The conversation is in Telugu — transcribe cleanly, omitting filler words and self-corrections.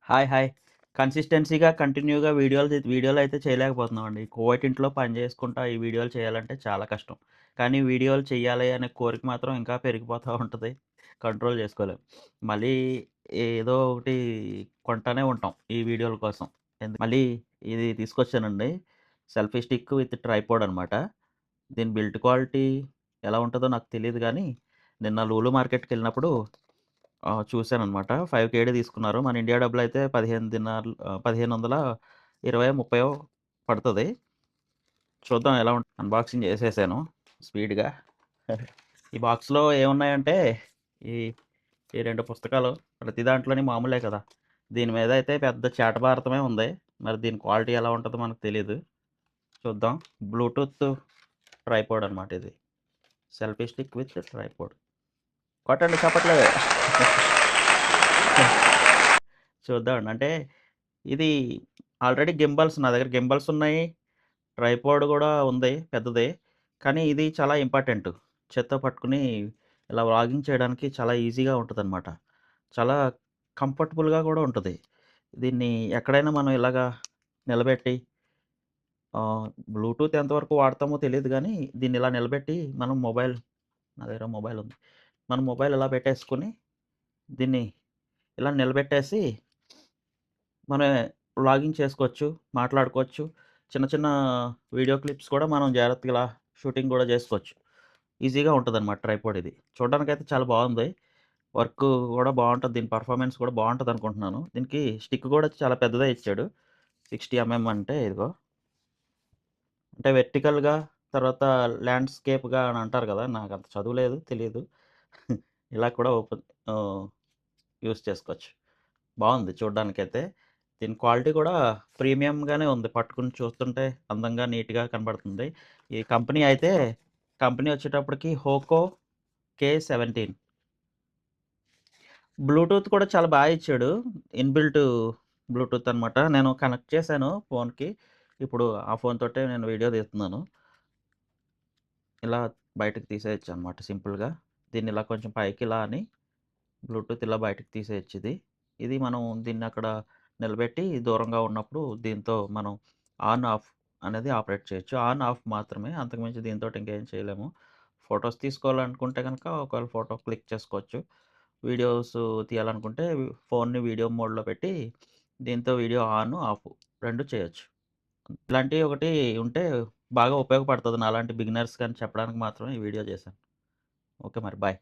హాయ్. హాయ్. కన్సిస్టెన్సీగా, కంటిన్యూగా వీడియోలయితే చేయలేకపోతున్నామండి. కోవిడింట్లో పని చేసుకుంటా ఈ వీడియోలు చేయాలంటే చాలా కష్టం. కానీ వీడియోలు చెయ్యాలి అనే కోరిక మాత్రం ఇంకా పెరిగిపోతా ఉంటది. కంట్రోల్ చేసుకోలేం. మళ్ళీ ఏదో ఒకటి కొంటానే ఉంటాం ఈ వీడియోల కోసం. మళ్ళీ ఇది తీసుకొచ్చానండి. సెల్ఫీ స్టిక్ విత్ ట్రైపాడ్ అనమాట. దీని బిల్డ్ క్వాలిటీ ఎలా ఉంటదో నాకు తెలీదు గానీ, నిన్న లూలు మార్కెట్‌కెళ్ళినప్పుడు చూసాననమాట. 5 కేడీ తీసుకున్నారు. మన ఇండియా డబ్బులయితే 15 దినార్లు 1520, 30 పడతది. చూద్దాం ఎలా అన్బాక్సింగ్ చేసేసాను స్పీడ్‌గా. ఈ బాక్స్‌లో ఏమున్నాయంటే, ఈ ఈ 2 పుస్తకాలు ప్రతి దాంట్లోని మామూలే కదా! దీని మీద అయితే పెద్ద చేటభారతమే ఉంది. మరి దీని క్వాలిటీ ఎలా ఉంటదో మనకు తెలీదు. చూద్దాం. బ్లూటూత్ ట్రైపాడ్ అనమాట ఇది. Selfie stick with tripod. కొట్టండి చప్పట్లు. చూద్దామండి. అంటే ఇది ఆల్రెడీ నా దగ్గర గింబల్స్ ఉన్నాయి. ట్రైపాడ్ గూడా ఉంది పెద్దది. కానీ ఇది చాలా ఇంపార్టెంటు. చేత్తో పట్టుకొని ఇలా వ్లాగింగ్ చేయడానికి చాలా ఈజీగా ఉంటదనమాట. చాలా కంఫర్టబుల్‌గా గూడా ఉంటది. దీన్ని ఎక్కడైనా మనం ఇలాగా నిలబెట్టి బ్లూటూత్ ఎంతవరకు వాడతామో తెలీదు గానీ, దీన్ని ఇలా నిలబెట్టి మనం నా దగ్గర మొబైల్ ఉంది. మనం మొబైల్ ఇలా పెట్టేసుకొని, దీన్ని ఇలా నిలబెట్టేసి మనం వ్లాగింగ్ చేసుకోవచ్చు, మాట్లాడుకోవచ్చు. చిన్న చిన్న వీడియో క్లిప్స్ కూడా మనం జాగ్రత్తగా ఇలా షూటింగ్ గూడా జేసుకోవచ్చు. ఈజీగా ఉంటదనమాట ట్రైపాడ్ ఇది. చూడడానికైతే చాలా బావుంది. వర్కు గూడా బావుంటది. దీని పెర్ఫార్మన్స్ కూడా బావుంటదనుకుంటున్నాను. దీనికి స్టిక్ గూడా చాలా పెద్దదే ఇచ్చాడు. 60 అంటే ఇదిగో. అంటే వెర్టికల్‌గా తర్వాత ల్యాండ్‌స్కేప్‌గా అని అంటారు గదా! నాకంత చదువు లేదు, తెలీదు. ఇలా కూడా ఆహ్, యూజ్ చేసుకోవచ్చు. బావుంది చూడ్డానికైతే. దీని క్వాలిటీ కూడా ప్రీమియంగానే ఉంది. పట్టుకొని చూస్తుంటే అందంగా, నీట్‌గా కనబడుతుంది. ఈ కంపెనీ వచ్చేటప్పటికి హోకో K17. బ్లూటూత్ కూడా చాలా ఇచ్చాడు. ఇన్‌బిల్ట్ బ్లూటూత్ అనమాట. నేను కనెక్ట్ చేశాను ఫోన్‌కి. ఇప్పుడు ఆ ఫోన్ తోటే నేను వీడియో తీస్తున్నాను. ఇలా బయటకి తీసేయొచ్చనమాట సింపుల్‌గా. దీన్ని ఇలా కొంచెం పైకి ఇలా అని బ్లూటూత్ ఇలా బయటకి తీసేయొచ్చిది. ఇది మనం దీన్నక్కడ నిలబెట్టి దూరంగా ఉన్నప్పుడు దీంతో మనం ఆన్, ఆఫ్ అనేది ఆపరేట్ చేయొచ్చు. ఆన్, ఆఫ్ మాత్రమే. అంతకుమించి దీనితోటి ఇంకేం చేయలేము. ఫోటోస్ తీసుకోవాలనుకుంటే గనక ఒకవేళ ఫోటో క్లిక్ చేసుకోవచ్చు. వీడియోస్ తీయాలనుకుంటే ఫోన్‌ని వీడియో మోడ్‌లో పెట్టి దీంతో వీడియో ఆన్, ఆఫ్ 2 చేయొచ్చు. ఇలాంటివి ఒకటి ఉంటే బాగా ఉపయోగపడతది నాలాంటి బిగినర్స్‌కని చెప్పడానికి మాత్రమే ఈ వీడియో చేశాను. ఓకే మరి. బాయ్.